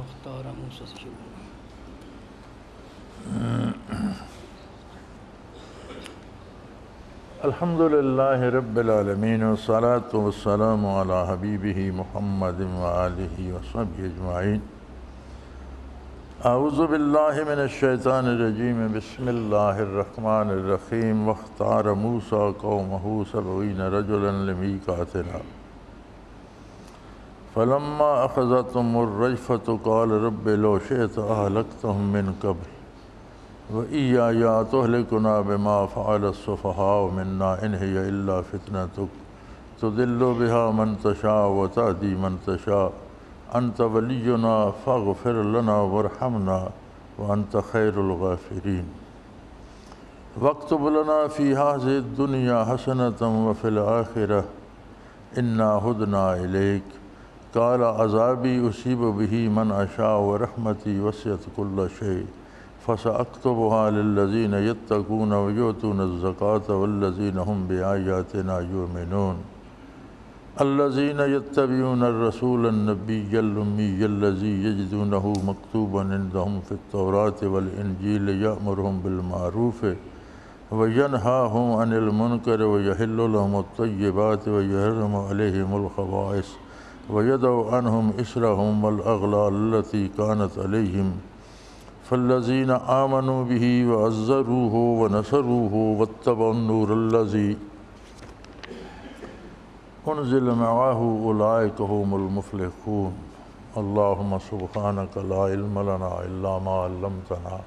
واختار موسیٰ سے شروع ہوگا۔ الحمد للہ رب العالمین والصلاة والسلام علی حبیبہ محمد وآلہ وصحبہ اجمعین۔ اعوذ باللہ من الشیطان الرجیم، بسم اللہ الرحمن الرحیم۔ واختار موسیٰ قومہ 70 رجلا لمیقاتنا فلما اخذتهم الرجفة قال رب لو شئت اہلکتهم من قبل وإياي أتهلكنا بما فعل السفهاء منا إن هي إلا فتنتك تضل بها من تشاء وتهدي من تشاء أنت ولينا فاغفر لنا وارحمنا وأنت خير الغافرين واكتب لنا في هذه الدنيا حسنة وفي الآخرة إنا هدنا إليك قال عذابي أصيب به من أشاء ورحمتي وسعت كل شيء فسأكتبها للذين يتقون ويؤتون الزكاة والذين هم بآياتنا يؤمنون الذين يتبعون الرسول النبي الأمي الذي يجدونه مكتوبا عندهم في التوراة والإنجيل يأمرهم بالمعروف وينهاهم عن المنكر ويحل لهم الطيبات ويحرم عليهم الخبائث ويدع عنهم إصرهم والأغلال التي كانت عليهم فالذين آمنوا به وعزروه ونصروه واتبعوا النور الذي أنزل معه أولئك هم المفلحون اللهم سبحانك لا علم لنا إلا ما علمتنا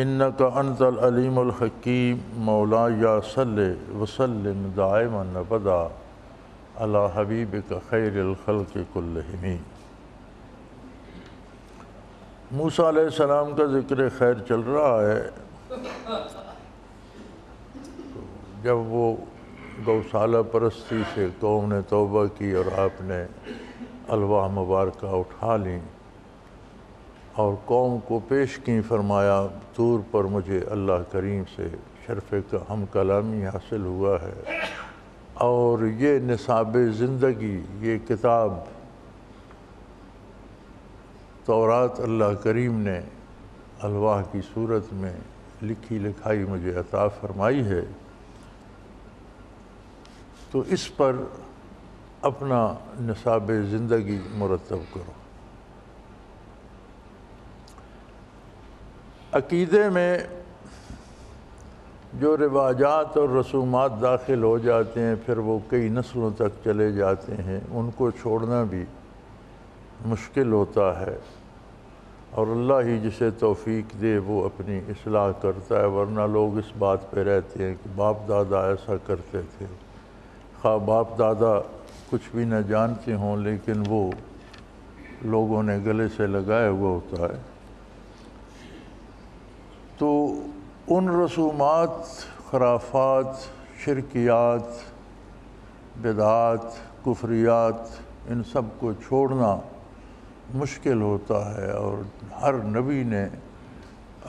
إنك أنت العليم الحكيم مولاي صل وسلم دائما أبدا على حبيبك خير الخلق كلهم۔ موسیٰ علیہ السلام کا ذکر خیر چل رہا ہے۔ جب وہ گوشالہ پرستی سے قوم نے توبہ کی اور آپ نے الواح مبارکہ اٹھا لیں اور قوم کو پیش کی، فرمایا طور پر مجھے اللہ کریم سے شرف ہم کلامی حاصل ہوا ہے اور یہ نصاب زندگی، یہ کتاب تورات اللہ کریم نے الواح کی صورت میں لکھی لکھائی مجھے عطا فرمائی ہے، تو اس پر اپنا نصاب زندگی مرتب کرو۔ عقیدے میں جو رواجات اور رسومات داخل ہو جاتے ہیں پھر وہ کئی نسلوں تک چلے جاتے ہیں، ان کو چھوڑنا بھی مشکل ہوتا ہے، اور اللہ ہی جسے توفیق دے وہ اپنی اصلاح کرتا ہے، ورنہ لوگ اس بات پہ رہتے ہیں کہ باپ دادا ایسا کرتے تھے، خواہ باپ دادا کچھ بھی نہ جانتے ہوں لیکن وہ لوگوں نے گلے سے لگایا ہوا ہوتا ہے۔ تو ان رسومات، خرافات، شرکیات، بدعات، کفریات، ان سب کو چھوڑنا مشکل ہوتا ہے، اور ہر نبی نے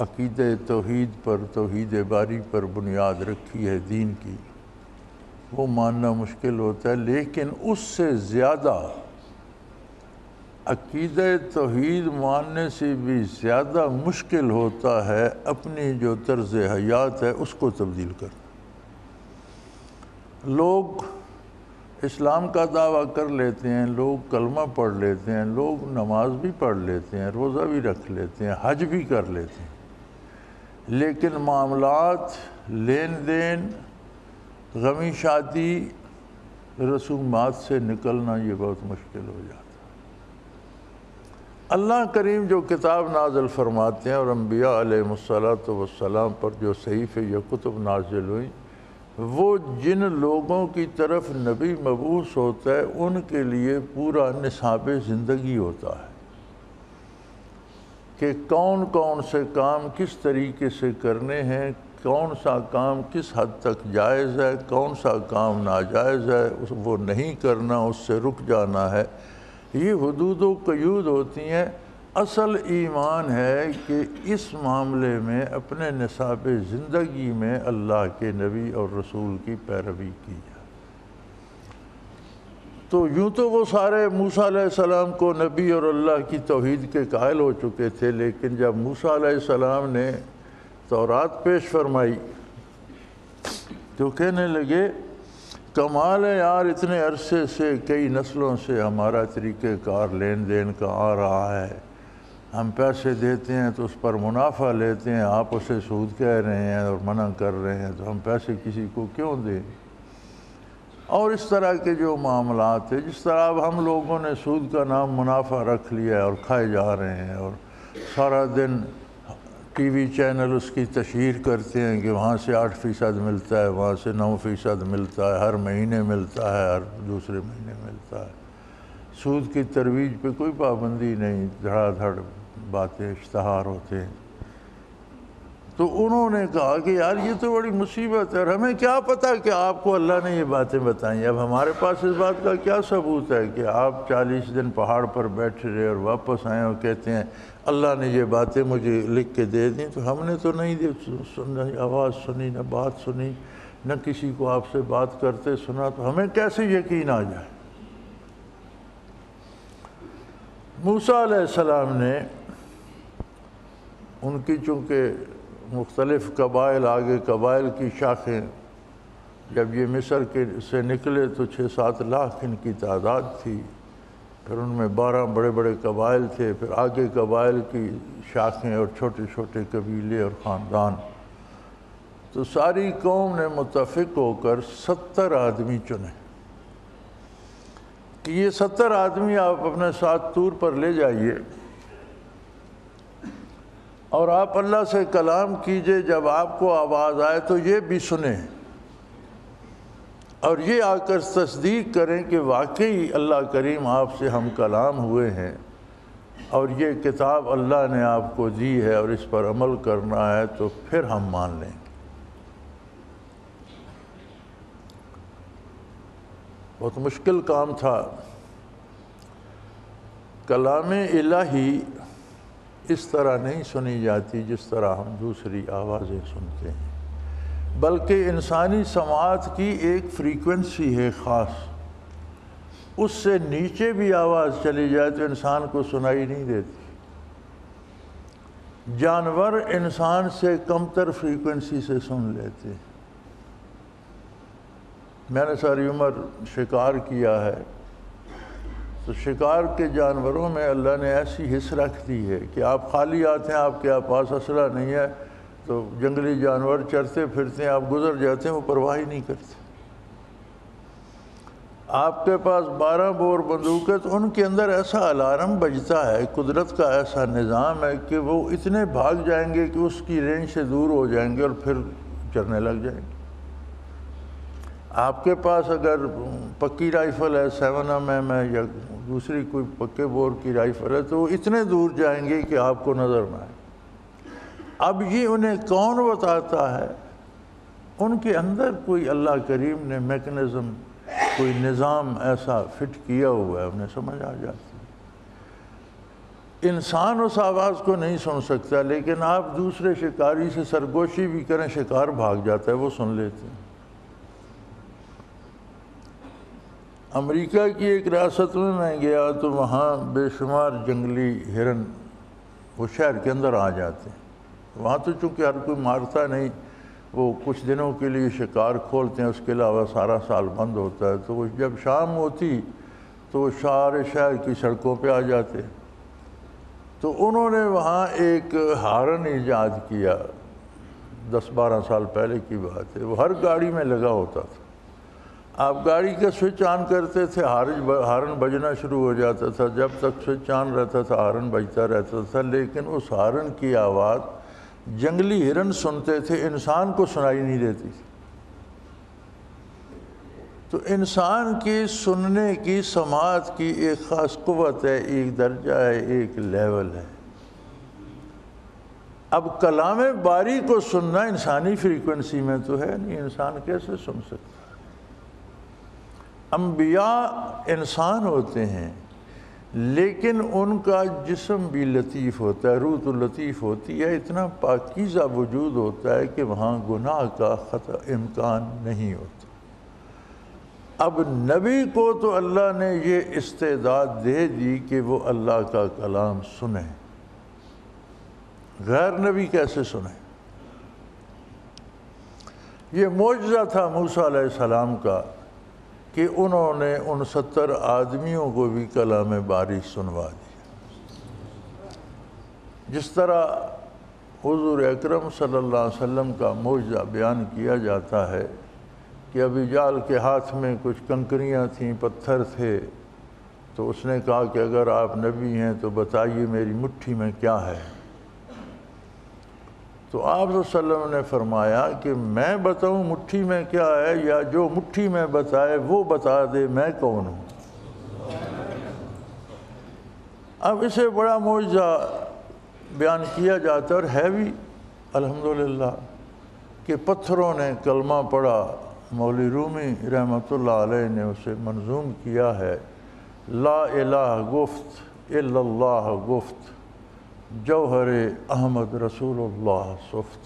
عقیدہ توحید پر، توحید باری پر بنیاد رکھی ہے دین کی، وہ ماننا مشکل ہوتا ہے، لیکن اس سے زیادہ عقیدہ توحید ماننے سے بھی زیادہ مشکل ہوتا ہے اپنی جو طرز حیات ہے اس کو تبدیل کرنا۔ لوگ اسلام کا دعویٰ کر لیتے ہیں، لوگ کلمہ پڑھ لیتے ہیں، لوگ نماز بھی پڑھ لیتے ہیں، روزہ بھی رکھ لیتے ہیں، حج بھی کر لیتے ہیں، لیکن معاملات، لین دین، غمی شادی، رسومات سے نکلنا یہ بہت مشکل ہو جاتا ہے۔ اللہ کریم جو کتاب نازل فرماتے ہیں اور انبیاء علیہ السلام پر جو صحیفے یا کتب نازل ہوئیں، وہ جن لوگوں کی طرف نبی مبعوث ہوتا ہے ان کے لیے پورا نصاب زندگی ہوتا ہے کہ کون کون سے کام کس طریقے سے کرنے ہیں، کون سا کام کس حد تک جائز ہے، کون سا کام ناجائز ہے، وہ نہیں کرنا، اس سے رک جانا ہے۔ یہ حدود و قیود ہوتی ہیں۔ اصل ایمان ہے کہ اس معاملے میں اپنے نصاب زندگی میں اللہ کے نبی اور رسول کی پیروی کی جائے۔ تو یوں تو وہ سارے موسیٰ علیہ السلام کو نبی اور اللہ کی توحید کے قائل ہو چکے تھے، لیکن جب موسیٰ علیہ السلام نے تورات پیش فرمائی تو کہنے لگے کمال ہے یار، اتنے عرصے سے کئی نسلوں سے ہمارا طریقہ کار لین دین کا آ رہا ہے، ہم پیسے دیتے ہیں تو اس پر منافع لیتے ہیں، آپ اسے سود کہہ رہے ہیں اور منع کر رہے ہیں، تو ہم پیسے کسی کو کیوں دیں؟ اور اس طرح کے جو معاملات ہیں، جس طرح اب ہم لوگوں نے سود کا نام منافع رکھ لیا ہے اور کھائے جا رہے ہیں، اور سارا دن ٹی وی چینل اس کی تشہیر کرتے ہیں کہ وہاں سے 8% ملتا ہے، وہاں سے 9% ملتا ہے، ہر مہینے ملتا ہے، ہر دوسرے مہینے ملتا ہے۔ سود کی ترویج پہ کوئی پابندی نہیں، دھڑا دھڑ باتیں اشتہار ہوتے ہیں۔ تو انہوں نے کہا کہ یار یہ تو بڑی مصیبت ہے، اور ہمیں کیا پتہ کہ آپ کو اللہ نے یہ باتیں بتائیں، اب ہمارے پاس اس بات کا کیا ثبوت ہے کہ آپ 40 دن پہاڑ پر بیٹھے رہے اور واپس آئیں اور کہتے ہیں اللہ نے یہ باتیں مجھے لکھ کے دے دیں؟ تو ہم نے تو نہیں آواز سنی، نہ بات سنی، نہ کسی کو آپ سے بات کرتے سنا، تو ہمیں کیسے یقین آ جائے؟ موسیٰ علیہ السلام نے ان کی چونکہ مختلف قبائل، آگے قبائل کی شاخیں، جب یہ مصر کے سے نکلے تو 6-7 لاکھ ان کی تعداد تھی، پھر ان میں 12 بڑے بڑے قبائل تھے، پھر آگے قبائل کی شاخیں اور چھوٹے چھوٹے قبیلے اور خاندان۔ تو ساری قوم نے متفق ہو کر 70 آدمی چنے کہ یہ 70 آدمی آپ اپنے ساتھ طور پر لے جائیے اور آپ اللہ سے کلام کیجئے، جب آپ کو آواز آئے تو یہ بھی سنیں اور یہ آ کر تصدیق کریں کہ واقعی اللہ کریم آپ سے ہم کلام ہوئے ہیں اور یہ کتاب اللہ نے آپ کو دی ہے اور اس پر عمل کرنا ہے، تو پھر ہم مان لیں گے۔ بہت مشکل کام تھا۔ کلام الہی اس طرح نہیں سنی جاتی جس طرح ہم دوسری آوازیں سنتے ہیں، بلکہ انسانی سماعت کی ایک فریکوینسی ہے خاص، اس سے نیچے بھی آواز چلی جائے تو انسان کو سنائی نہیں دیتی۔ جانور انسان سے کمتر فریکوینسی سے سن لیتے ہیں۔ میں نے ساری عمر شکار کیا ہے، تو شکار کے جانوروں میں اللہ نے ایسی حس رکھ دی ہے کہ آپ خالی آتے ہیں، آپ کے پاس اسلحہ نہیں ہے، تو جنگلی جانور چرتے پھرتے ہیں، آپ گزر جاتے ہیں، وہ پرواہ ہی نہیں کرتے۔ آپ کے پاس 12 بور بندوق ہے تو ان کے اندر ایسا الارم بجتا ہے، قدرت کا ایسا نظام ہے کہ وہ اتنے بھاگ جائیں گے کہ اس کی رینج سے دور ہو جائیں گے اور پھر چرنے لگ جائیں گے۔ آپ کے پاس اگر پکی رائفل ہے، 7mm ہے یا دوسری کوئی پکے بور کی رائفل ہے، تو وہ اتنے دور جائیں گے کہ آپ کو نظر نہ آئے۔ اب یہ انہیں کون بتاتا ہے؟ ان کے اندر کوئی اللہ کریم نے میکنزم، کوئی نظام ایسا فٹ کیا ہوا ہے، انہیں سمجھ آ جاتی ہے۔ انسان اس آواز کو نہیں سن سکتا، لیکن آپ دوسرے شکاری سے سرگوشی بھی کریں، شکار بھاگ جاتا ہے، وہ سن لیتے ہیں۔ امریکہ کی ایک ریاست میں گیا تو وہاں بے شمار جنگلی ہرن وہ شہر کے اندر آ جاتے ہیں۔ وہاں تو چونکہ ہر کوئی مارتا نہیں، وہ کچھ دنوں کے لیے شکار کھولتے ہیں، اس کے علاوہ سارا سال بند ہوتا ہے۔ تو وہ جب شام ہوتی تو وہ سارے شہر کی سڑکوں پہ آ جاتے۔ تو انہوں نے وہاں ایک ہارن ایجاد کیا، 10-12 سال پہلے کی بات ہے، وہ ہر گاڑی میں لگا ہوتا تھا۔ آپ گاڑی کا سوئچ آن کرتے تھے، ہارن بجنا شروع ہو جاتا تھا، جب تک سوئچ آن رہتا تھا ہارن بجتا رہتا تھا، لیکن اس ہارن کی آواز جنگلی ہرن سنتے تھے، انسان کو سنائی نہیں دیتی تھی۔ تو انسان کی سننے کی، سماعت کی ایک خاص قوت ہے، ایک درجہ ہے، ایک لیول ہے۔ اب کلام باری کو سننا انسانی فریکوینسی میں تو ہے نہیں، انسان کیسے سن سکتا؟ انبیاء انسان ہوتے ہیں، لیکن ان کا جسم بھی لطیف ہوتا ہے، روح تو لطیف ہوتی ہے، اتنا پاکیزہ وجود ہوتا ہے کہ وہاں گناہ کا خطا امکان نہیں ہوتا۔ اب نبی کو تو اللہ نے یہ استعداد دے دی کہ وہ اللہ کا کلام سنیں، غیر نبی کیسے سنیں؟ یہ معجزہ تھا موسیٰ علیہ السلام کا کہ انہوں نے ان 70 آدمیوں کو بھی کلام باری سنوا دیا۔ جس طرح حضور اکرم صلی اللہ علیہ وسلم کا معجزہ بیان کیا جاتا ہے کہ ابی جہل کے ہاتھ میں کچھ کنکریاں تھیں، پتھر تھے، تو اس نے کہا کہ اگر آپ نبی ہیں تو بتائیے میری مٹھی میں کیا ہے؟ تو آپ صلی اللہ علیہ وسلم نے فرمایا کہ میں بتاؤں مٹھی میں کیا ہے یا جو مٹھی میں بتائے وہ بتا دے میں کون ہوں؟ اب اسے بڑا معجزہ بیان کیا جاتا ہے اور ہے بھی الحمدللہ کہ پتھروں نے کلمہ پڑھا۔ مولوی رومی رحمۃ اللہ علیہ نے اسے منظوم کیا ہے، لا الہ گفت الا اللہ گفت، جوہر احمد رسول اللہ صفت۔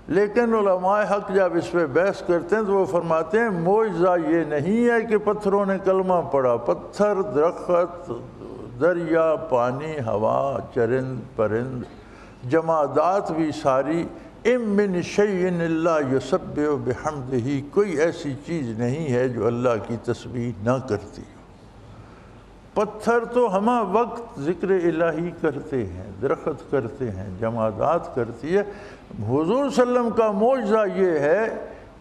لیکن علماء حق جب اس پہ بحث کرتے ہیں تو وہ فرماتے ہیں معجزہ یہ نہیں ہے کہ پتھروں نے کلمہ پڑھا، پتھر، درخت، دریا، پانی، ہوا، چرند پرند، جمادات بھی ساری، ام من شیء الا یسبح بحمدہ، کوئی ایسی چیز نہیں ہے جو اللہ کی تسبیح نہ کرتی ہو۔ پتھر تو ہمہ وقت ذکر الہی کرتے ہیں، درخت کرتے ہیں، جمادات کرتی ہے۔ حضور صلی اللہ علیہ وسلم کا معجزہ یہ ہے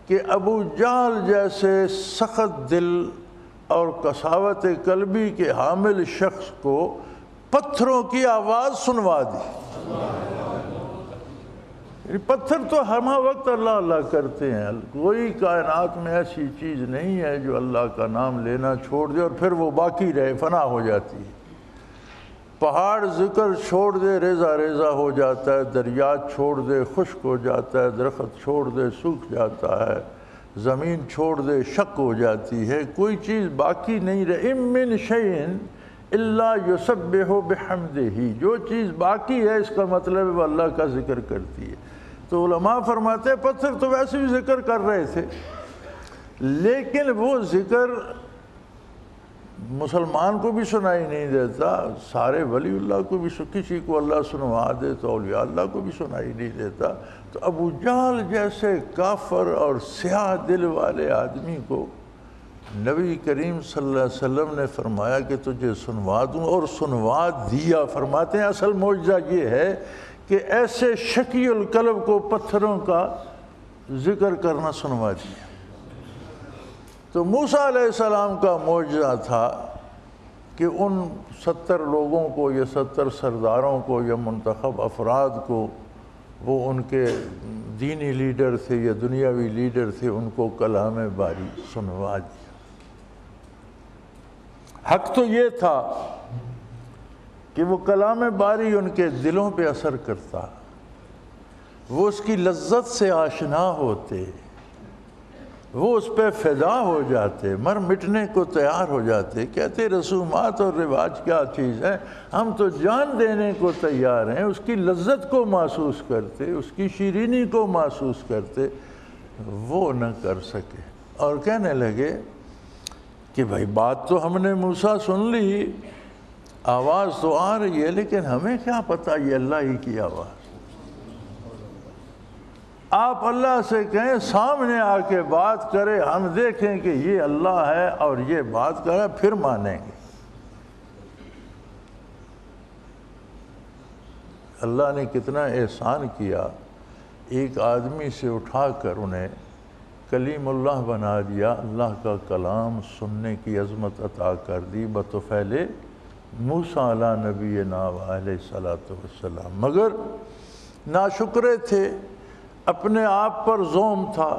کہ ابو جہل جیسے سخت دل اور قساوت قلبی کے حامل شخص کو پتھروں کی آواز سنوا دی۔ پتھر تو ہمہ وقت اللہ اللہ کرتے ہیں، کوئی کائنات میں ایسی چیز نہیں ہے جو اللہ کا نام لینا چھوڑ دے اور پھر وہ باقی رہے، فنا ہو جاتی ہے۔ پہاڑ ذکر چھوڑ دے ریزہ ریزہ ہو جاتا ہے، دریا چھوڑ دے خشک ہو جاتا ہے، درخت چھوڑ دے سوکھ جاتا ہے، زمین چھوڑ دے شک ہو جاتی ہے، کوئی چیز باقی نہیں رہے۔ ام من شیء الا یسبح بحمدہ، جو چیز باقی ہے اس کا مطلب ہے وہ اللہ کا ذکر کرتی ہے۔ تو علماء فرماتے ہیں پتھر تو ویسے بھی ذکر کر رہے تھے، لیکن وہ ذکر مسلمان کو بھی سنائی نہیں دیتا، سارے ولی اللہ کو بھی، کسی کو اللہ سنوا دے تو اولیاء اللہ کو بھی سنائی نہیں دیتا۔ تو ابو جہل جیسے کافر اور سیاہ دل والے آدمی کو نبی کریم صلی اللہ علیہ وسلم نے فرمایا کہ تجھے سنوا دوں، اور سنوا دیا۔ فرماتے ہیں اصل معجزہ یہ ہے کہ ایسے شقی القلب کو پتھروں کا ذکر کرنا سنوا دیا۔ تو موسیٰ علیہ السلام کا معجزہ تھا کہ ان 70 لوگوں کو یا 70 سرداروں کو یا منتخب افراد کو، وہ ان کے دینی لیڈر تھے یا دنیاوی لیڈر تھے، ان کو کلام باری سنوا دیا۔ حق تو یہ تھا کہ وہ کلام باری ان کے دلوں پہ اثر کرتا، وہ اس کی لذت سے آشنا ہوتے، وہ اس پہ فدا ہو جاتے، مر مٹنے کو تیار ہو جاتے، کہتے رسومات اور رواج کیا چیز ہے، ہم تو جان دینے کو تیار ہیں۔ اس کی لذت کو محسوس کرتے، اس کی شیرینی کو محسوس کرتے، وہ نہ کر سکے اور کہنے لگے کہ بھائی بات تو ہم نے موسیٰ سن لی، آواز تو آ رہی ہے، لیکن ہمیں کیا پتہ یہ اللہ ہی کی آواز۔ آپ اللہ سے کہیں سامنے آ کے بات کرے، ہم دیکھیں کہ یہ اللہ ہے اور یہ بات کرے، پھر مانیں گے۔ اللہ نے کتنا احسان کیا، ایک آدمی سے اٹھا کر انہیں کلیم اللہ بنا دیا، اللہ کا کلام سننے کی عظمت عطا کر دی بطفیل موسیٰ علیہ نبینا علیہ الصلوۃ والسلام۔ مگر ناشکرے تھے، اپنے آپ پر زوم تھا،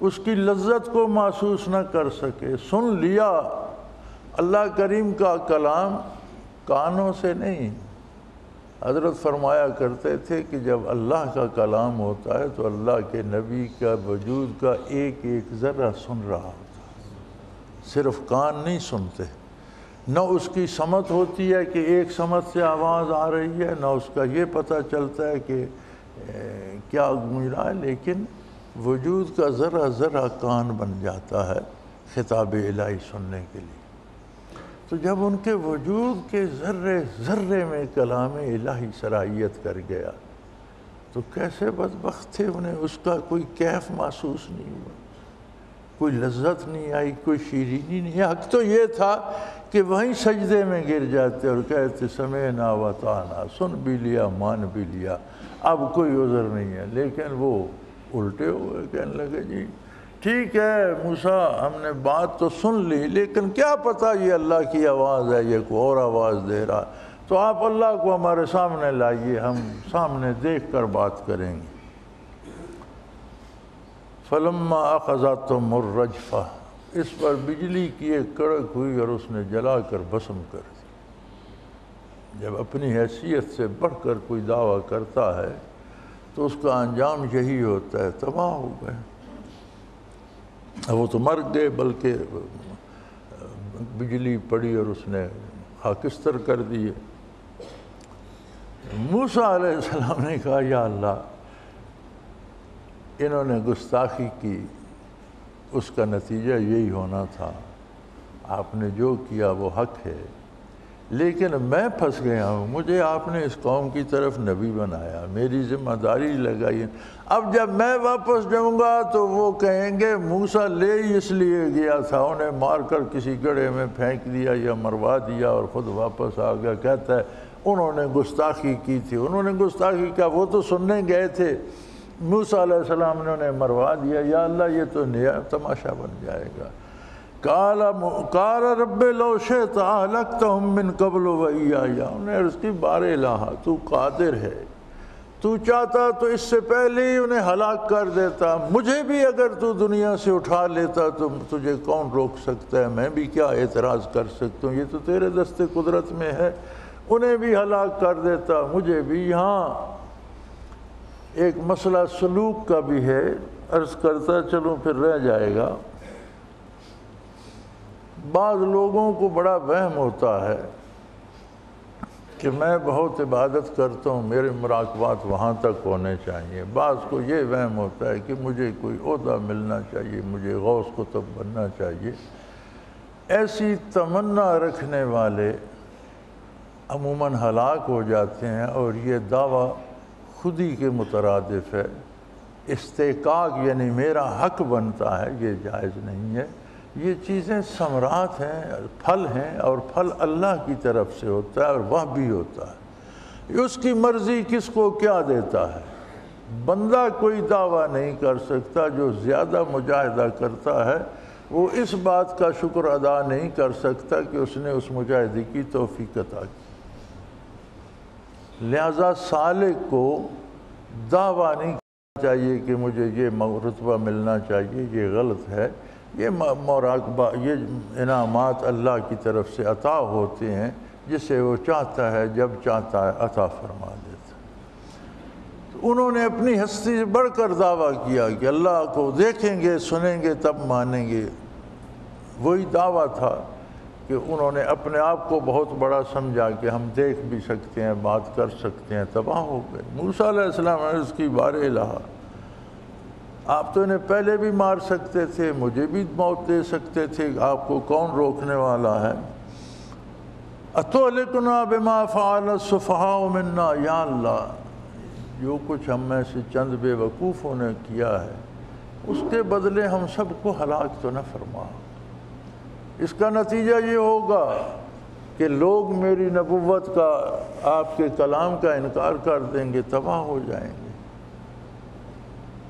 اس کی لذت کو محسوس نہ کر سکے۔ سن لیا اللہ کریم کا کلام کانوں سے نہیں۔ حضرت فرمایا کرتے تھے کہ جب اللہ کا کلام ہوتا ہے تو اللہ کے نبی کا وجود کا ایک ایک ذرہ سن رہا ہوتا، صرف کان نہیں سنتے، نہ اس کی سمت ہوتی ہے کہ ایک سمت سے آواز آ رہی ہے، نہ اس کا یہ پتہ چلتا ہے کہ کیا گونج رہا ہے، لیکن وجود کا ذرہ ذرہ کان بن جاتا ہے خطاب الہی سننے کے لیے۔ تو جب ان کے وجود کے ذرے ذرے میں کلام الہی صلاحیت کر گیا تو کیسے بدبخت تھے، انہیں اس کا کوئی کیف محسوس نہیں ہوا، کوئی لذت نہیں آئی، کوئی شیرینی نہیں۔ حق تو یہ تھا کہ وہیں سجدے میں گر جاتے اور کہتے سمعنا وطعنا، سن بھی لیا مان بھی لیا، اب کوئی عذر نہیں ہے۔ لیکن وہ الٹے ہوئے، کہنے لگے جی ٹھیک ہے موسیٰ، ہم نے بات تو سن لی، لیکن کیا پتہ یہ اللہ کی آواز ہے، یہ کوئی اور آواز دے رہا، تو آپ اللہ کو ہمارے سامنے لائیے، ہم سامنے دیکھ کر بات کریں گے۔ فلما اخذتهم الرجفہ، اس پر بجلی کی ایک کڑک ہوئی اور اس نے جلا کر بھسم کر دی۔ جب اپنی حیثیت سے بڑھ کر کوئی دعویٰ کرتا ہے تو اس کا انجام یہی ہوتا ہے، تباہ ہو گئے۔ وہ تو مر گئے، بلکہ بجلی پڑی اور اس نے خاکستر کر دیے۔ موسیٰ علیہ السلام نے کہا یا اللہ، انہوں نے گستاخی کی، اس کا نتیجہ یہی ہونا تھا، آپ نے جو کیا وہ حق ہے، لیکن میں پھنس گیا ہوں، مجھے آپ نے اس قوم کی طرف نبی بنایا، میری ذمہ داری لگائی، اب جب میں واپس جاؤں گا تو وہ کہیں گے موسیٰ لے ہی اس لیے گیا تھا، انہیں مار کر کسی گڑھے میں پھینک دیا یا مروا دیا اور خود واپس آ گیا، کہتا ہے انہوں نے گستاخی کی تھی، انہوں نے گستاخی کیا، وہ تو سننے گئے تھے، موسیٰ علیہ السلام نے انہیں مروا دیا، یا اللہ یہ تو نیا تماشا بن جائے گا۔ قال رب لو شئت اہلکتہم من قبل وإیایا، انہیں عرض کی بار الہ تو قادر ہے، تو چاہتا تو اس سے پہلے ہی انہیں ہلاک کر دیتا، مجھے بھی اگر تو دنیا سے اٹھا لیتا تو تجھے کون روک سکتا ہے، میں بھی کیا اعتراض کر سکتا ہوں، یہ تو تیرے دست قدرت میں ہے، انہیں بھی ہلاک کر دیتا، مجھے بھی۔ یہاں ایک مسئلہ سلوک کا بھی ہے، عرض کرتا چلوں پھر رہ جائے گا۔ بعض لوگوں کو بڑا وہم ہوتا ہے کہ میں بہت عبادت کرتا ہوں، میرے مراقبات وہاں تک ہونے چاہیے، بعض کو یہ وہم ہوتا ہے کہ مجھے کوئی عہدہ ملنا چاہیے، مجھے غوث قطب بننا چاہیے۔ ایسی تمنا رکھنے والے عموماً ہلاک ہو جاتے ہیں، اور یہ دعویٰ خودی کے مترادف ہے۔ استحقاق یعنی میرا حق بنتا ہے، یہ جائز نہیں ہے۔ یہ چیزیں ثمرات ہیں، پھل ہیں، اور پھل اللہ کی طرف سے ہوتا ہے اور وہ بھی ہوتا ہے، اس کی مرضی کس کو کیا دیتا ہے۔ بندہ کوئی دعویٰ نہیں کر سکتا، جو زیادہ مجاہدہ کرتا ہے وہ اس بات کا شکر ادا نہیں کر سکتا کہ اس نے اس مجاہدے کی توفیق عطا کی۔ لہذا سالک کو دعویٰ نہیں کرنا چاہیے کہ مجھے یہ رتبہ ملنا چاہیے، یہ غلط ہے۔ یہ مراقبہ، یہ انعامات اللہ کی طرف سے عطا ہوتے ہیں، جسے وہ چاہتا ہے جب چاہتا ہے عطا فرما دیتا ہے۔ تو انہوں نے اپنی ہستی سے بڑھ کر دعویٰ کیا کہ اللہ کو دیکھیں گے، سنیں گے، تب مانیں گے۔ وہی دعویٰ تھا کہ انہوں نے اپنے آپ کو بہت بڑا سمجھا کہ ہم دیکھ بھی سکتے ہیں، بات کر سکتے ہیں، تباہ ہو گئے۔ موسیٰ علیہ السلام نے اس کی بار الہ، آپ تو انہیں پہلے بھی مار سکتے تھے، مجھے بھی موت دے سکتے تھے، آپ کو کون روکنے والا ہے؟ اتہلکنا بما فعل السفہاء منا، یا اللہ جو کچھ ہم میں سے چند بے وقوفوں نے کیا ہے اس کے بدلے ہم سب کو ہلاک تو نہ فرما۔ اس کا نتیجہ یہ ہوگا کہ لوگ میری نبوت کا، آپ کے کلام کا انکار کر دیں گے، تباہ ہو جائیں گے۔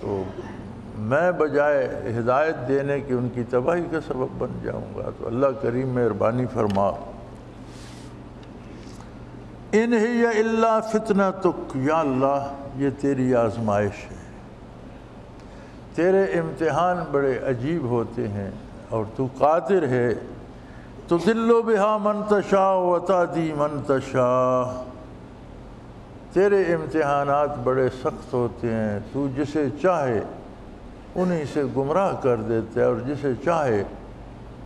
تو میں بجائے ہدایت دینے کی ان کی تباہی کا سبب بن جاؤں گا۔ تو اللہ کریم مہربانی فرما، ان ہی الا فتنتک، یا اللہ یہ تیری آزمائش ہے، تیرے امتحان بڑے عجیب ہوتے ہیں، اور تو قادر ہے، تضل بہا من تشاء وتہدی من تشاء، تیرے امتحانات بڑے سخت ہوتے ہیں، تو جسے چاہے انہی سے گمراہ کر دیتا ہے، اور جسے چاہے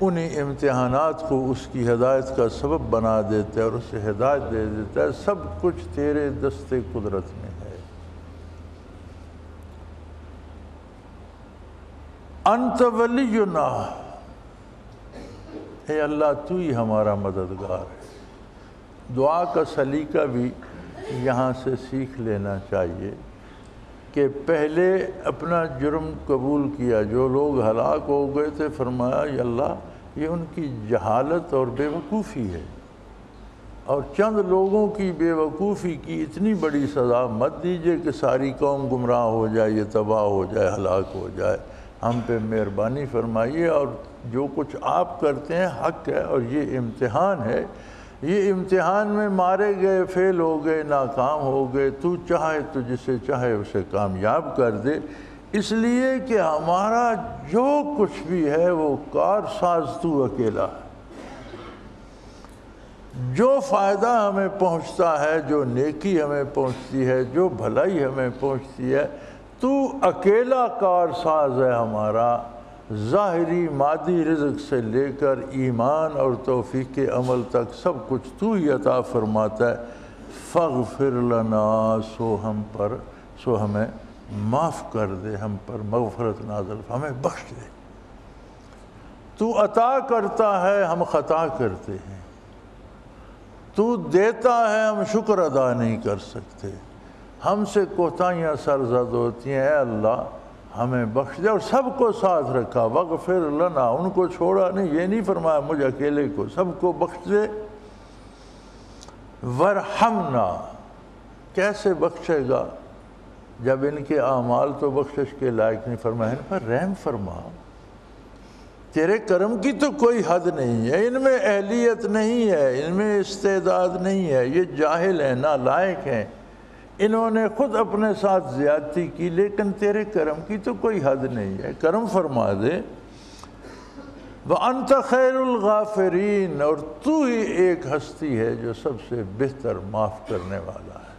انہی امتحانات کو اس کی ہدایت کا سبب بنا دیتا ہے اور اسے ہدایت دے دیتا ہے۔ سب کچھ تیرے دست قدرت میں ہے۔ انت ولینا، اے اللہ تو ہی ہمارا مددگار ہے۔ دعا کا سلیقہ بھی یہاں سے سیکھ لینا چاہیے کہ پہلے اپنا جرم قبول کیا، جو لوگ ہلاک ہو گئے تھے فرمایا یا اللہ یہ ان کی جہالت اور بے وقوفی ہے، اور چند لوگوں کی بے وقوفی کی اتنی بڑی سزا مت دیجئے کہ ساری قوم گمراہ ہو جائے، یہ تباہ ہو جائے، ہلاک ہو جائے۔ ہم پہ مہربانی فرمائیے، اور جو کچھ آپ کرتے ہیں حق ہے، اور یہ امتحان ہے، یہ امتحان میں مارے گئے، فیل ہو گئے، ناکام ہو گئے، تو چاہے تو جسے چاہے اسے کامیاب کر دے، اس لیے کہ ہمارا جو کچھ بھی ہے وہ کارساز تو اکیلا ہے۔ جو فائدہ ہمیں پہنچتا ہے، جو نیکی ہمیں پہنچتی ہے، جو بھلائی ہمیں پہنچتی ہے، تو اکیلا کارساز ہے ہمارا۔ ظاہری مادی رزق سے لے کر ایمان اور توفیق عمل تک سب کچھ تو ہی عطا فرماتا ہے۔ فاغفر لنا، سو ہمیں معاف کر دے، ہم پر مغفرت نازل، ہمیں بخش دے۔ تو عطا کرتا ہے، ہم خطا کرتے ہیں، تو دیتا ہے، ہم شکر ادا نہیں کر سکتے، ہم سے کوتاہیاں سرزد ہوتی ہیں، اے اللہ ہمیں بخش دے۔ اور سب کو ساتھ رکھا، وغفر لنا، ان کو چھوڑا نہیں، یہ نہیں فرمایا مجھے اکیلے کو، سب کو بخش دے۔ ورحمنا، کیسے بخشے گا جب ان کے اعمال تو بخشش کے لائق نہیں، فرمایا ان پر رحم فرما، تیرے کرم کی تو کوئی حد نہیں ہے، ان میں اہلیت نہیں ہے، ان میں استعداد نہیں ہے، یہ جاہل ہیں، نالائق ہیں، انہوں نے خود اپنے ساتھ زیادتی کی، لیکن تیرے کرم کی تو کوئی حد نہیں ہے، کرم فرما دے۔ وَأَنْتَ خَيْرُ الْغَافِرِينَ، اور تو ہی ایک ہستی ہے جو سب سے بہتر معاف کرنے والا ہے۔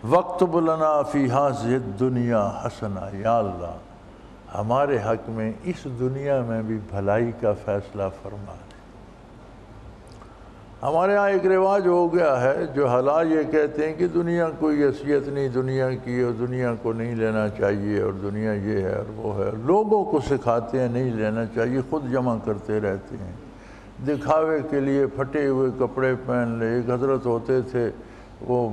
وَاكْتُبْ لَنَا فِي هَذِهِ الدُّنْيَا حَسَنَةً، یا اللہ ہمارے حق میں اس دنیا میں بھی بھلائی کا فیصلہ فرما دے۔ ہمارے ہاں ایک رواج ہو گیا ہے، جو حالات یہ کہتے ہیں کہ دنیا کوئی حیثیت نہیں دنیا کی، اور دنیا کو نہیں لینا چاہیے، اور دنیا یہ ہے اور وہ ہے، لوگوں کو سکھاتے ہیں نہیں لینا چاہیے، خود جمع کرتے رہتے ہیں، دکھاوے کے لیے پھٹے ہوئے کپڑے پہن لے۔ ایک حضرت ہوتے تھے، وہ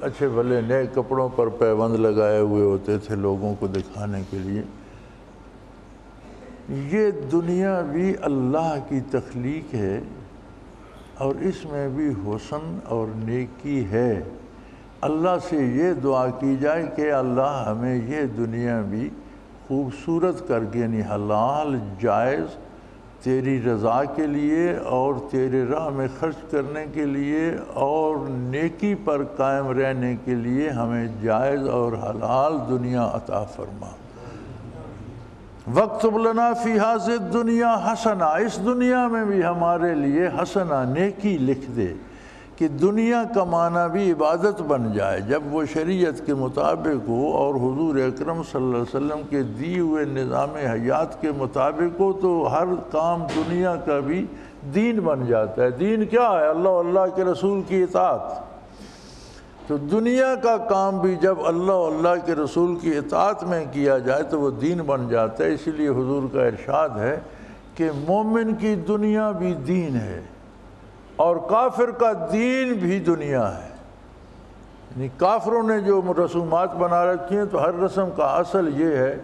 اچھے بھلے نئے کپڑوں پر پیبند لگائے ہوئے ہوتے تھے لوگوں کو دکھانے کے لیے۔ یہ دنیا بھی اللہ کی تخلیق ہے، اور اس میں بھی حسن اور نیکی ہے۔ اللہ سے یہ دعا کی جائے کہ اللہ ہمیں یہ دنیا بھی خوبصورت کر کے، یعنی حلال جائز تیری رضا کے لیے اور تیرے راہ میں خرچ کرنے کے لیے اور نیکی پر قائم رہنے کے لیے ہمیں جائز اور حلال دنیا عطا فرما۔ وَاكْتُبْ لَنَا فِي هَذِهِ الدُّنْيَا حَسَنَةً، اس دنیا میں بھی ہمارے لیے حسنہ نیکی لکھ دے، کہ دنیا کا معنی بھی عبادت بن جائے جب وہ شریعت کے مطابق ہو اور حضور اکرم صلی اللہ علیہ وسلم کے دی ہوئے نظام حیات کے مطابق ہو، تو ہر کام دنیا کا بھی دین بن جاتا ہے۔ دین کیا ہے؟ اللہ اللہ کے رسول کی اطاعت۔ تو دنیا کا کام بھی جب اللہ کے رسول کی اطاعت میں کیا جائے تو وہ دین بن جاتا ہے۔ اسی لیے حضور کا ارشاد ہے کہ مومن کی دنیا بھی دین ہے، اور کافر کا دین بھی دنیا ہے۔ یعنی کافروں نے جو رسومات بنا رکھی ہیں، تو ہر رسم کا اصل یہ ہے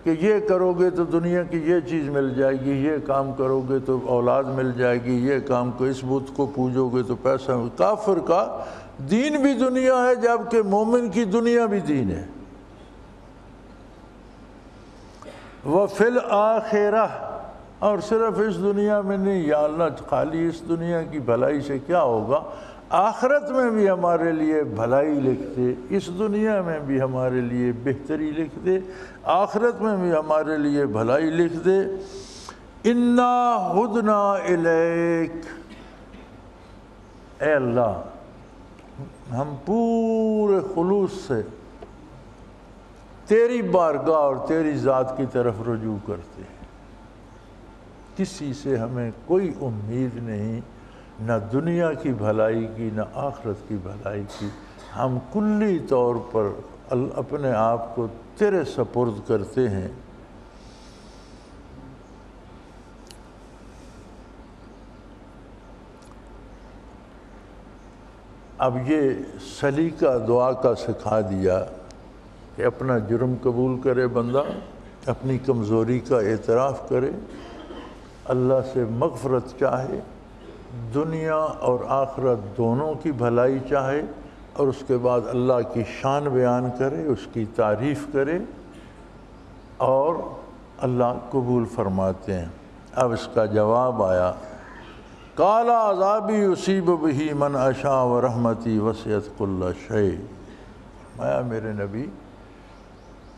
کہ یہ کرو گے تو دنیا کی یہ چیز مل جائے گی، یہ کام کرو گے تو اولاد مل جائے گی، یہ کام کو اس بت کو پوجو گے تو پیسہ۔ کافر کا دین بھی دنیا ہے، جبکہ مومن کی دنیا بھی دین ہے۔ وَفِي الْآخِرَةِ، اور صرف اس دنیا میں نہیں، یا اللہ خالی اس دنیا کی بھلائی سے کیا ہوگا، آخرت میں بھی ہمارے لیے بھلائی لکھ دے، اس دنیا میں بھی ہمارے لیے بہتری لکھ دے، آخرت میں بھی ہمارے لیے بھلائی لکھ دے۔ اِنَّا هُدْنَا إِلَيْكَ، اے اللہ ہم پورے خلوص سے تیری بارگاہ اور تیری ذات کی طرف رجوع کرتے ہیں، کسی سے ہمیں کوئی امید نہیں، نہ دنیا کی بھلائی کی نہ آخرت کی بھلائی کی، ہم کلی طور پر اپنے آپ کو تیرے سپرد کرتے ہیں۔ اب یہ سلیقہ دعا کا سکھا دیا کہ اپنا جرم قبول کرے بندہ، اپنی کمزوری کا اعتراف کرے، اللہ سے مغفرت چاہے، دنیا اور آخرت دونوں کی بھلائی چاہے، اور اس کے بعد اللہ کی شان بیان کرے، اس کی تعریف کرے، اور اللہ قبول فرماتے ہیں۔ اب اس کا جواب آیا، قال عذابی یصیب بہ من اشاء ورحمتی وسعت کل شیء۔ میں میرے نبی،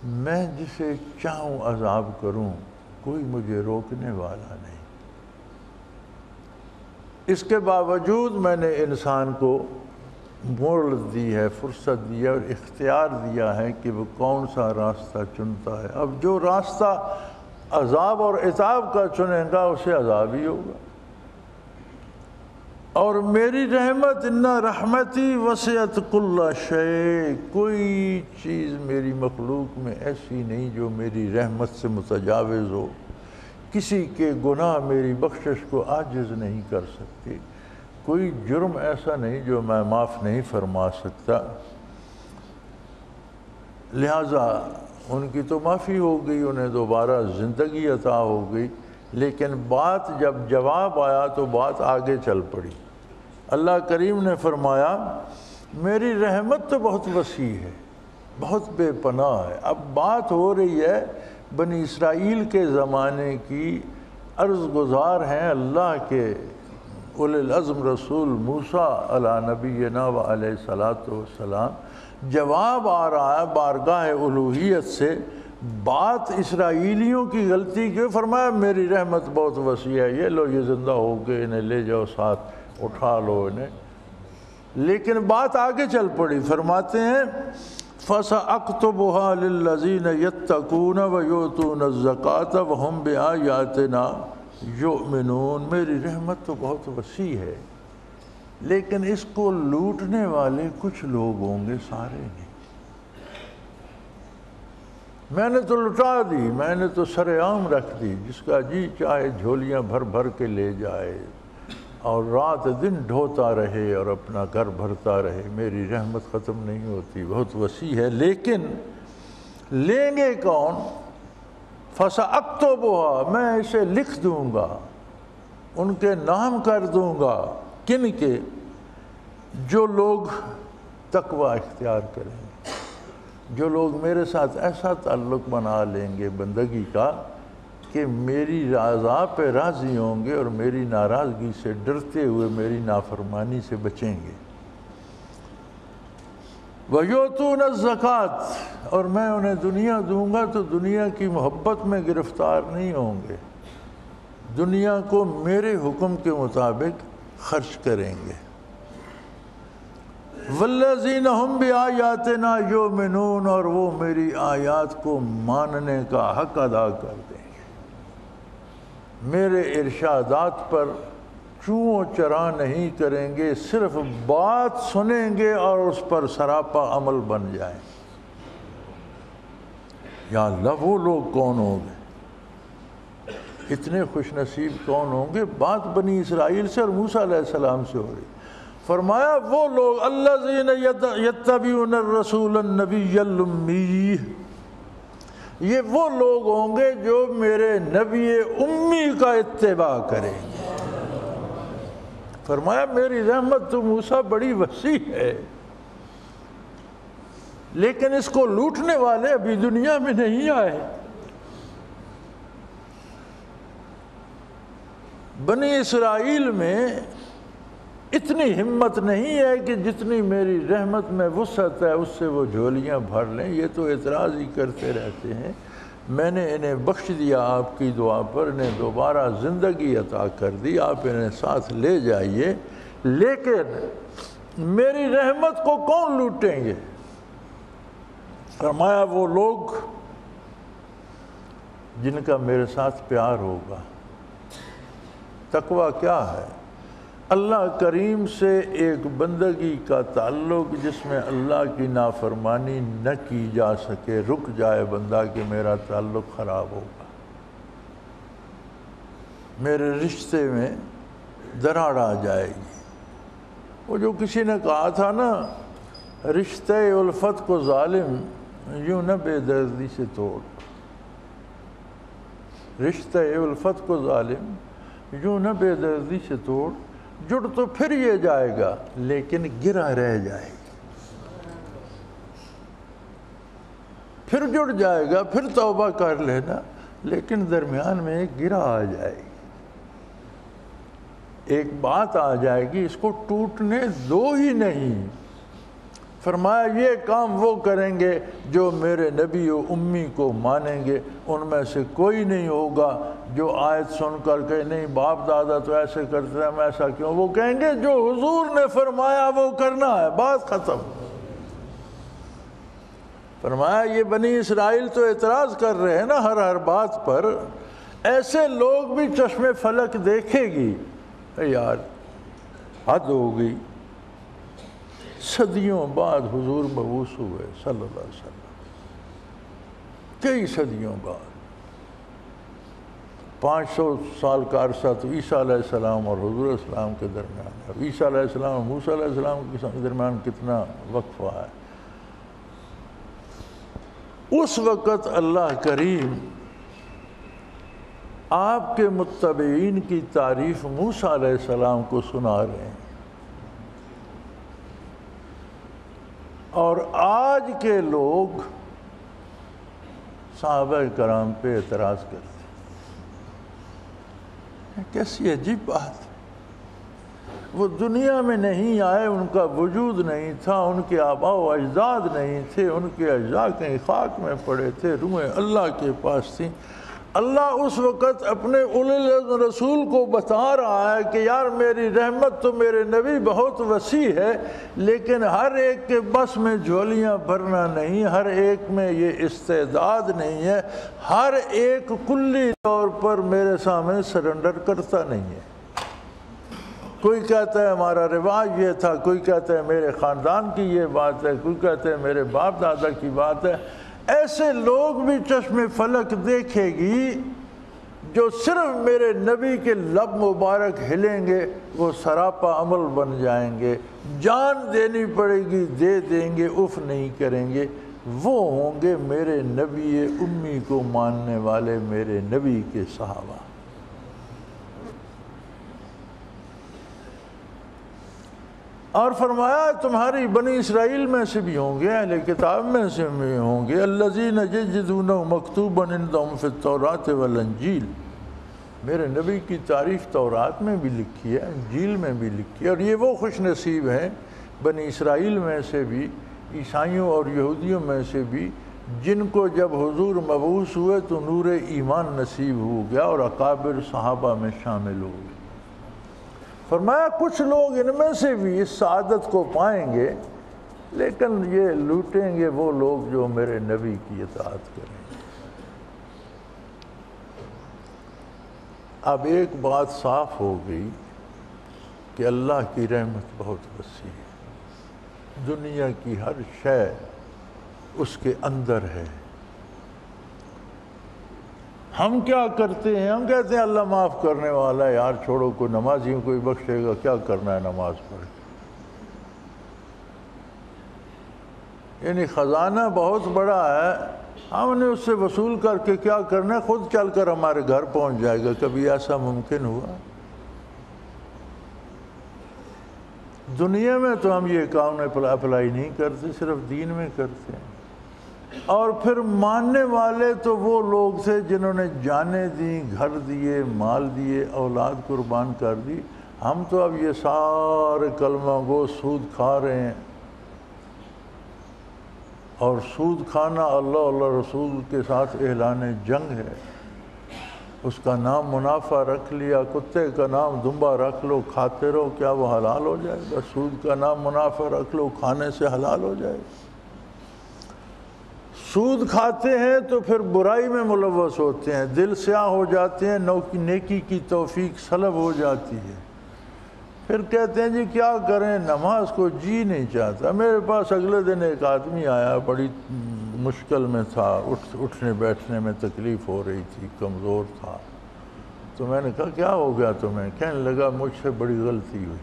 میں جسے چاہوں عذاب کروں، کوئی مجھے روکنے والا نہیں۔ اس کے باوجود میں نے انسان کو مہلت دی ہے، فرصت دی ہے اور اختیار دیا ہے کہ وہ کون سا راستہ چنتا ہے۔ اب جو راستہ عذاب اور عتاب کا چنے گا اسے عذاب ہی ہوگا، اور میری رحمت ان رحمتی وسعت کل شیء، کوئی چیز میری مخلوق میں ایسی نہیں جو میری رحمت سے متجاوز ہو، کسی کے گناہ میری بخشش کو عاجز نہیں کر سکتی، کوئی جرم ایسا نہیں جو میں معاف نہیں فرما سکتا۔ لہٰذا ان کی تو معافی ہو گئی، انہیں دوبارہ زندگی عطا ہو گئی، لیکن بات جب جواب آیا تو بات آگے چل پڑی۔ اللہ کریم نے فرمایا میری رحمت تو بہت وسیع ہے، بہت بے پناہ ہے۔ اب بات ہو رہی ہے بنی اسرائیل کے زمانے کی، عرض گزار ہیں اللہ کے اولی العزم رسول موسیٰ علی نبینا و علیہ الصلاۃ والسلام، جواب آ رہا ہے بارگاہ الوہیت سے، بات اسرائیلیوں کی غلطی کی، فرمایا میری رحمت بہت وسیع ہے، یہ لو یہ زندہ ہو گئے، انہیں لے جاؤ ساتھ، اٹھا لو انہیں۔ لیکن بات آگے چل پڑی، فرماتے ہیں فَسَأَكْتُبُهَا لِلَّذِينَ يَتَّقُونَ وَيُؤْتُونَ الزَّكَاةَ وَهُمْ بِآيَاتِنَا یؤمنون۔ میری رحمت تو بہت وسیع ہے، لیکن اس کو لوٹنے والے کچھ لوگ ہوں گے، سارے نہیں۔ میں نے تو لٹا دی، میں نے تو سر عام رکھ دی، جس کا جی چاہے جھولیاں بھر بھر کے لے جائے اور رات دن ڈھوتا رہے اور اپنا گھر بھرتا رہے، میری رحمت ختم نہیں ہوتی، بہت وسیع ہے۔ لیکن لیں گے کون؟ فَسَأَكْتُبُهَا، میں اسے لکھ دوں گا، ان کے نام کر دوں گا، کن کے؟ جو لوگ تقوی اختیار کریں گے، جو لوگ میرے ساتھ ایسا تعلق بنا لیں گے بندگی کا کہ میری رضا پہ راضی ہوں گے اور میری ناراضگی سے ڈرتے ہوئے میری نافرمانی سے بچیں گے۔ وَيُؤْتُونَ الزَّكَاةَ، اور میں انہیں دنیا دوں گا تو دنیا کی محبت میں گرفتار نہیں ہوں گے، دنیا کو میرے حکم کے مطابق خرچ کریں گے۔ وَالَّذِينَ هُمْ بِآيَاتِنَا يُؤْمِنُونَ، اور وہ میری آیات کو ماننے کا حق ادا کر دیں گے، میرے ارشادات پر چوں چرا نہیں کریں گے، صرف بات سنیں گے اور اس پر سراپا عمل بن جائیں۔ یا اللہ وہ لوگ کون ہوں گے، اتنے خوش نصیب کون ہوں گے؟ بات بنی اسرائیل سے اور موسیٰ علیہ السلام سے ہو رہی۔ فرمایا وہ لوگ الذین یتبعون الرسول النبی الامی، یہ وہ لوگ ہوں گے جو میرے نبی امی کا اتباع کریں گے۔ فرمایا میری رحمت تو موسیٰ بڑی وسیع ہے، لیکن اس کو لوٹنے والے ابھی دنیا میں نہیں آئے۔ بنی اسرائیل میں اتنی ہمت نہیں ہے کہ جتنی میری رحمت میں وسعت ہے اس سے وہ جھولیاں بھر لیں، یہ تو اعتراض ہی کرتے رہتے ہیں۔ میں نے انہیں بخش دیا آپ کی دعا پر، انہیں دوبارہ زندگی عطا کر دی، آپ انہیں ساتھ لے جائیے، لیکن میری رحمت کو کون لوٹیں گے؟ فرمایا وہ لوگ جن کا میرے ساتھ پیار ہوگا۔ تقویٰ کیا ہے؟ اللہ کریم سے ایک بندگی کا تعلق جس میں اللہ کی نافرمانی نہ کی جا سکے، رک جائے بندہ کہ میرا تعلق خراب ہوگا، میرے رشتے میں دراڑ آ جائے گی۔ وہ جو کسی نے کہا تھا نا، رشتہ الفت کو ظالم یوں نہ بے دردی سے توڑ، رشتہ الفت کو ظالم یوں نہ بے دردی سے توڑ، جڑ تو پھر یہ جائے گا لیکن گرا رہ جائے گا، پھر جڑ جائے گا، پھر توبہ کر لینا، لیکن درمیان میں ایک گرا آ جائے گی، ایک بات آ جائے گی، اس کو ٹوٹنے دو ہی نہیں۔ فرمایا یہ کام وہ کریں گے جو میرے نبی و امی کو مانیں گے، ان میں سے کوئی نہیں ہوگا جو آیت سن کر کہ نہیں باپ دادا تو ایسے کرتے ہیں میں ایسا کیوں، وہ کہیں گے جو حضور نے فرمایا وہ کرنا ہے، بات ختم۔ فرمایا یہ بنی اسرائیل تو اعتراض کر رہے ہیں نا ہر بات پر، ایسے لوگ بھی چشم فلک دیکھے گی، یار حد ہو گئی، صدیوں بعد حضور مبعوث ہوئے صلی اللہ علیہ وسلم، کئی صدیوں بعد، 500 سال کا عرصہ تو عیسیٰ علیہ السلام اور حضور علیہ السلام کے درمیان ہے، عیسیٰ علیہ السلام اور موسیٰ علیہ السلام کے درمیان کتنا وقفہ ہے۔ اس وقت اللہ کریم آپ کے متبعین کی تعریف موسیٰ علیہ السلام کو سنا رہے ہیں، اور آج کے لوگ صحابہ کرام پہ اعتراض کرتے ہیں، کیسی عجیب بات، وہ دنیا میں نہیں آئے، ان کا وجود نہیں تھا، ان کے آباء و اجداد نہیں تھے، ان کے اجزاء کہیں خاک میں پڑے تھے، روحیں اللہ کے پاس تھیں۔ اللہ اس وقت اپنے اولی العزم رسول کو بتا رہا ہے کہ یار میری رحمت تو میرے نبی بہت وسیع ہے، لیکن ہر ایک کے بس میں جھولیاں بھرنا نہیں، ہر ایک میں یہ استعداد نہیں ہے، ہر ایک کلی طور پر میرے سامنے سرنڈر کرتا نہیں ہے۔ کوئی کہتا ہے ہمارا رواج یہ تھا، کوئی کہتا ہے میرے خاندان کی یہ بات ہے، کوئی کہتا ہے میرے باپ دادا کی بات ہے۔ ایسے لوگ بھی چشم فلک دیکھے گی جو صرف میرے نبی کے لب مبارک ہلیں گے وہ سراپا عمل بن جائیں گے، جان دینی پڑے گی دے دیں گے، اف نہیں کریں گے، وہ ہوں گے میرے نبی امی کو ماننے والے، میرے نبی کے صحابہ۔ اور فرمایا تمہاری بنی اسرائیل میں سے بھی ہوں گے، اہل کتاب میں سے بھی ہوں گے، الذین یجدونہ مکتوبا عندہم فی التوراۃ والانجیل، میرے نبی کی تعریف تورات میں بھی لکھی ہے، انجیل میں بھی لکھی ہے، اور یہ وہ خوش نصیب ہیں بنی اسرائیل میں سے بھی، عیسائیوں اور یہودیوں میں سے بھی، جن کو جب حضور مبعوث ہوئے تو نور ایمان نصیب ہو گیا اور اکابر صحابہ میں شامل ہو گئے۔ فرمایا کچھ لوگ ان میں سے بھی اس سعادت کو پائیں گے، لیکن یہ لوٹیں گے وہ لوگ جو میرے نبی کی اطاعت کریں گے۔ اب ایک بات صاف ہو گئی کہ اللہ کی رحمت بہت وسیع ہے، دنیا کی ہر شے اس کے اندر ہے۔ ہم کیا کرتے ہیں؟ ہم کہتے ہیں اللہ معاف کرنے والا ہے، یار چھوڑو، کوئی نمازیوں کو ہی بخشے گا، کیا کرنا ہے نماز پڑھ کے، یعنی خزانہ بہت بڑا ہے، ہم نے اس سے وصول کر کے کیا کرنا ہے، خود چل کر ہمارے گھر پہنچ جائے گا۔ کبھی ایسا ممکن ہوا؟ دنیا میں تو ہم یہ کام اپلائی نہیں کرتے، صرف دین میں کرتے ہیں۔ اور پھر ماننے والے تو وہ لوگ تھے جنہوں نے جانیں دیں، گھر دیے، مال دیے، اولاد قربان کر دی۔ ہم تو اب یہ سارے کلمہ گو سود کھا رہے ہیں، اور سود کھانا اللہ اللہ رسول کے ساتھ اعلان جنگ ہے۔ اس کا نام منافع رکھ لیا، کتے کا نام دمبا رکھ لو، کھاتے رہو، کیا وہ حلال ہو جائے گا؟ سود کا نام منافع رکھ لو، کھانے سے حلال ہو جائے گا؟ سود کھاتے ہیں تو پھر برائی میں ملوث ہوتے ہیں، دل سیاہ ہو جاتے ہیں، نیکی کی توفیق سلب ہو جاتی ہے، پھر کہتے ہیں جی کیا کریں نماز کو جی نہیں چاہتا. میرے پاس اگلے دن ایک آدمی آیا, بڑی مشکل میں تھا, اٹھنے بیٹھنے میں تکلیف ہو رہی تھی, کمزور تھا. تو میں نے کہا کیا ہو گیا تمہیں؟ کہنے لگا مجھ سے بڑی غلطی ہوئی.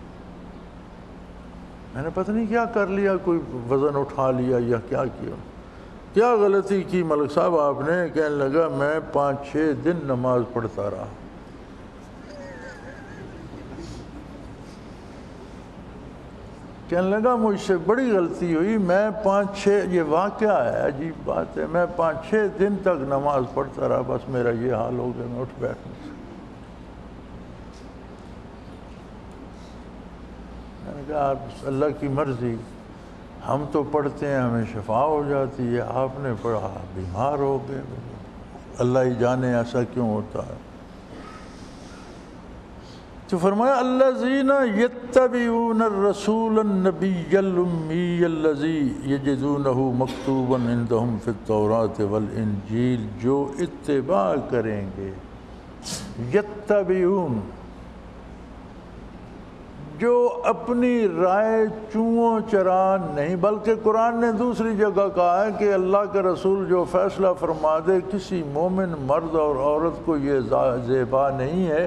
میں نے پتہ نہیں کیا کر لیا, کوئی وزن اٹھا لیا یا کیا کیا. کیا غلطی کی ملک صاحب آپ نے؟ کہنے لگا میں 5-6 دن نماز پڑھتا رہا. کہنے لگا مجھ سے بڑی غلطی ہوئی, میں 5-6 یہ واقعہ ہے, عجیب بات ہے, میں 5-6 دن تک نماز پڑھتا رہا, بس میرا یہ حال ہو گیا, میں اٹھ بیٹھ نہیں سکتا. میں نے کہا آپ اللہ کی مرضی, ہم تو پڑھتے ہیں ہمیں شفا ہو جاتی ہے, آپ نے پڑھا بیمار ہو گئے. اللہ ہی جانے ایسا کیوں ہوتا ہے. تو فرمایا الذین یتبعون الرسول النبی الامی الذی یجدونہ مکتوبا عندہم فی التوراۃ والانجیل, جو اتباع کریں گے. یتبعون, جو اپنی رائے چوں چرا نہیں, بلکہ قرآن نے دوسری جگہ کہا ہے کہ اللہ کا رسول جو فیصلہ فرما دے, کسی مومن مرد اور عورت کو یہ زیبا نہیں ہے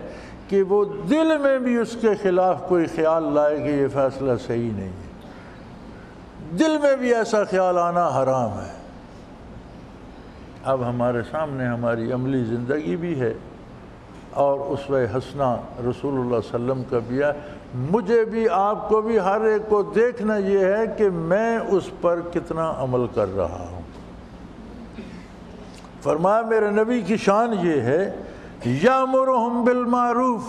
کہ وہ دل میں بھی اس کے خلاف کوئی خیال لائے کہ یہ فیصلہ صحیح نہیں ہے. دل میں بھی ایسا خیال آنا حرام ہے. اب ہمارے سامنے ہماری عملی زندگی بھی ہے اور اسوہ حسنہ رسول اللہ صلی اللہ علیہ وسلم کا بھی ہے. مجھے بھی آپ کو بھی ہر ایک کو دیکھنا یہ ہے کہ میں اس پر کتنا عمل کر رہا ہوں. فرمایا میرے نبی کی شان یہ ہے یامرہم بالمعروف,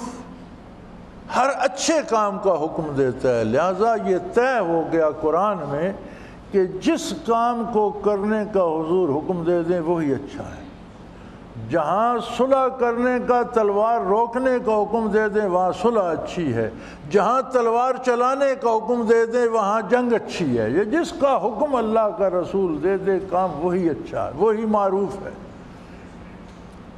ہر اچھے کام کا حکم دیتا ہے. لہٰذا یہ طے ہو گیا قرآن میں کہ جس کام کو کرنے کا حضور حکم دے دیں وہی اچھا ہے. جہاں صلح کرنے کا, تلوار روکنے کا حکم دے دیں وہاں صلح اچھی ہے. جہاں تلوار چلانے کا حکم دے دیں وہاں جنگ اچھی ہے. یہ جس کا حکم اللہ کا رسول دے دے کام وہی اچھا ہے, وہی معروف ہے.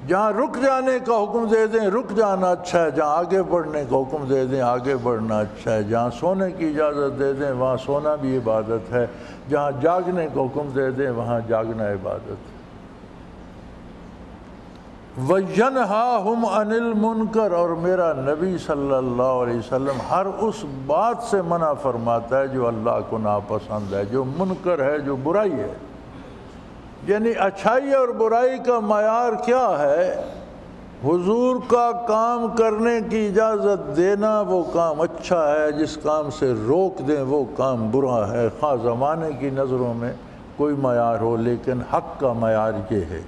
جہاں رک جانے کا حکم دے دیں رک جانا اچھا ہے, جہاں آگے بڑھنے کا حکم دے دیں آگے بڑھنا اچھا ہے. جہاں سونے کی اجازت دے دیں وہاں سونا بھی عبادت ہے. جہاں جاگنے کا حکم دے دیں وہاں جاگنا عبادت ہے. وَيَنْهَاهُمْ عَنِ الْمُنْكَرِ, اور میرا نبی صلی اللہ علیہ وسلم ہر اس بات سے منع فرماتا ہے جو اللہ کو ناپسند ہے, جو منکر ہے, جو برائی ہے. یعنی اچھائی اور برائی کا معیار کیا ہے؟ حضور کا کام کرنے کی اجازت دینا وہ کام اچھا ہے, جس کام سے روک دیں وہ کام برا ہے. خواہ زمانے کی نظروں میں کوئی معیار ہو, لیکن حق کا معیار یہ ہے.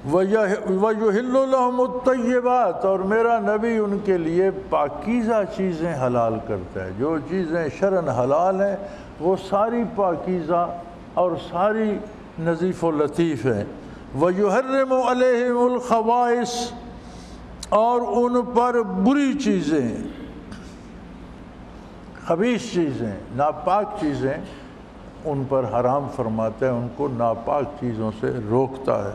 وَيُحِلُّ لَهُمُ الطَّيِّبَاتِ, اور میرا نبی ان کے لیے پاکیزہ چیزیں حلال کرتا ہے. جو چیزیں شرعاً حلال ہیں وہ ساری پاکیزہ اور ساری نظیف و لطیف ہیں. وَيُحَرِّمُ عَلَيْهِمُ الْخَبَائِثَ, اور ان پر بری چیزیں, خبیث چیزیں, ناپاک چیزیں ان پر حرام فرماتا ہے, ان کو ناپاک چیزوں سے روکتا ہے.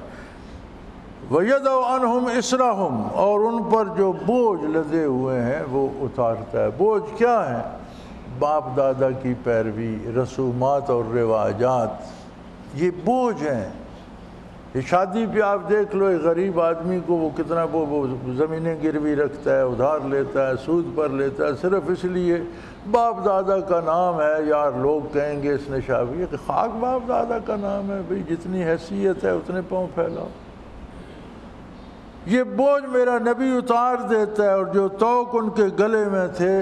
وَيَدَعُ عَنْهُمْ إِسْرَهُمْ, اور ان پر جو بوجھ لدے ہوئے ہیں وہ اتارتا ہے. بوجھ کیا ہیں؟ باپ دادا کی پیروی, رسومات اور رواجات, یہ بوجھ ہیں. یہ شادی پہ آپ دیکھ لو, ایک غریب آدمی کو وہ کتنا وہ زمینیں گروی رکھتا ہے, ادھار لیتا ہے, سود پر لیتا ہے, صرف اس لیے باپ دادا کا نام ہے. یار لوگ کہیں گے اس نے شادی, کہ خاک باپ دادا کا نام ہے بھئی, جتنی حیثیت ہے اتنے پاؤں پھیلاؤ. یہ بوجھ میرا نبی اتار دیتا ہے, اور جو توق ان کے گلے میں تھے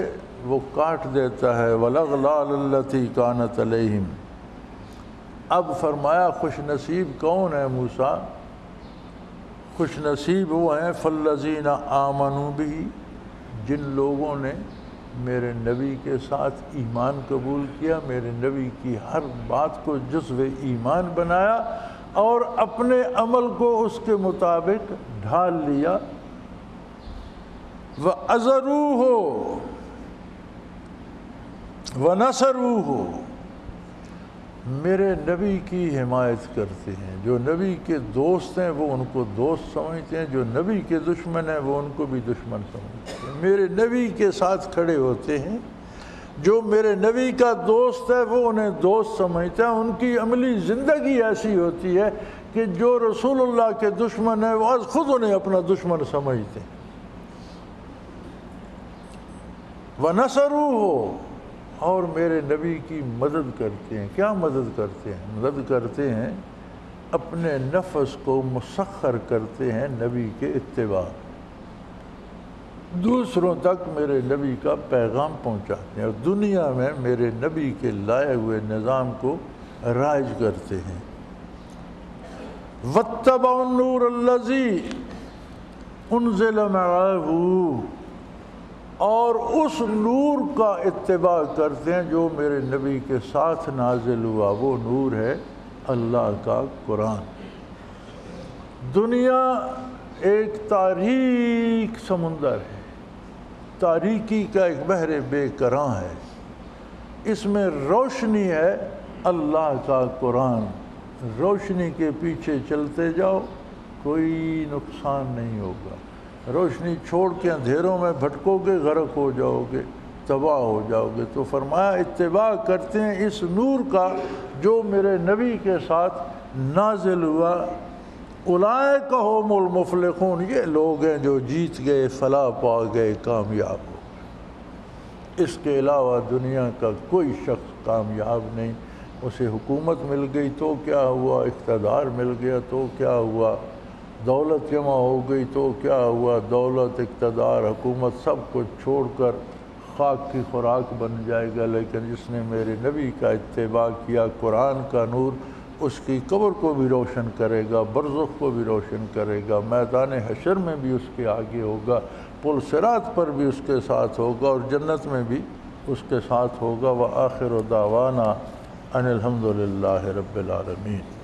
وہ کاٹ دیتا ہے. وَالْأَغْلَالَ الَّتِي كَانَتْ عَلَيْهِمْ, اب فرمایا خوش نصیب کون ہے موسیٰ؟ خوش نصیب وہ ہیں فَالَّذِينَ آمَنُوا بِهِ, جن لوگوں نے میرے نبی کے ساتھ ایمان قبول کیا, میرے نبی کی ہر بات کو جزو ایمان بنایا اور اپنے عمل کو اس کے مطابق ڈھال لیا. وَأَزَرُوهُ وَنَصَرُوهُ, میرے نبی کی حمایت کرتے ہیں، جو نبی کے دوست ہیں وہ ان کو دوست سمجھتے ہیں، جو نبی کے دشمن ہیں وہ ان کو بھی دشمن سمجھتے ہیں، میرے نبی کے ساتھ کھڑے ہوتے ہیں، جو میرے نبی کا دوست ہے وہ انہیں دوست سمجھتا ہے۔ ان کی عملی زندگی ایسی ہوتی ہے کہ جو رسول اللہ کے دشمن ہیں وہ از خود انہیں اپنا دشمن سمجھتے ہیں۔ وَنَصَرُوهُ، اور میرے نبی کی مدد کرتے ہیں۔ کیا مدد کرتے ہیں؟ مدد کرتے ہیں، اپنے نفس کو مسخر کرتے ہیں نبی کے اتباع، دوسروں تک میرے نبی کا پیغام پہنچاتے ہیں اور دنیا میں میرے نبی کے لائے ہوئے نظام کو رائج کرتے ہیں۔ وَاتَّبَعُوا النُّورَ الَّذِي أُنزِلَ مَعَهُ، اور اس نور کا اتباع کرتے ہیں جو میرے نبی کے ساتھ نازل ہوا، وہ نور ہے اللہ کا قرآن۔ دنیا ایک تاریک سمندر ہے، تاریکی کا ایک بحر بے کراں ہے، اس میں روشنی ہے اللہ کا قرآن، روشنی کے پیچھے چلتے جاؤ کوئی نقصان نہیں ہوگا، روشنی چھوڑ کے اندھیروں میں بھٹکو گے غرق ہو جاؤ گے، تباہ ہو جاؤ گے۔ تو فرمایا اتباع کرتے ہیں اس نور کا جو میرے نبی کے ساتھ نازل ہوا۔ اولئک هم المفلحون، یہ لوگ ہیں جو جیت گئے، فلاح پا گئے، کامیاب ہو گئے۔ اس کے علاوہ دنیا کا کوئی شخص کامیاب نہیں۔ اسے حکومت مل گئی تو کیا ہوا، اقتدار مل گیا تو کیا ہوا، دولت جمع ہو گئی تو کیا ہوا، دولت، اقتدار، حکومت سب کچھ چھوڑ کر خاک کی خوراک بن جائے گا، لیکن جس نے میرے نبی کا اتباع کیا، قرآن کا نور اس کی قبر کو بھی روشن کرے گا، برزخ کو بھی روشن کرے گا، میدان حشر میں بھی اس کے آگے ہوگا، پل صراط پر بھی اس کے ساتھ ہوگا اور جنت میں بھی اس کے ساتھ ہوگا۔ وآخر دعوانا ان الحمد للہ رب العالمین۔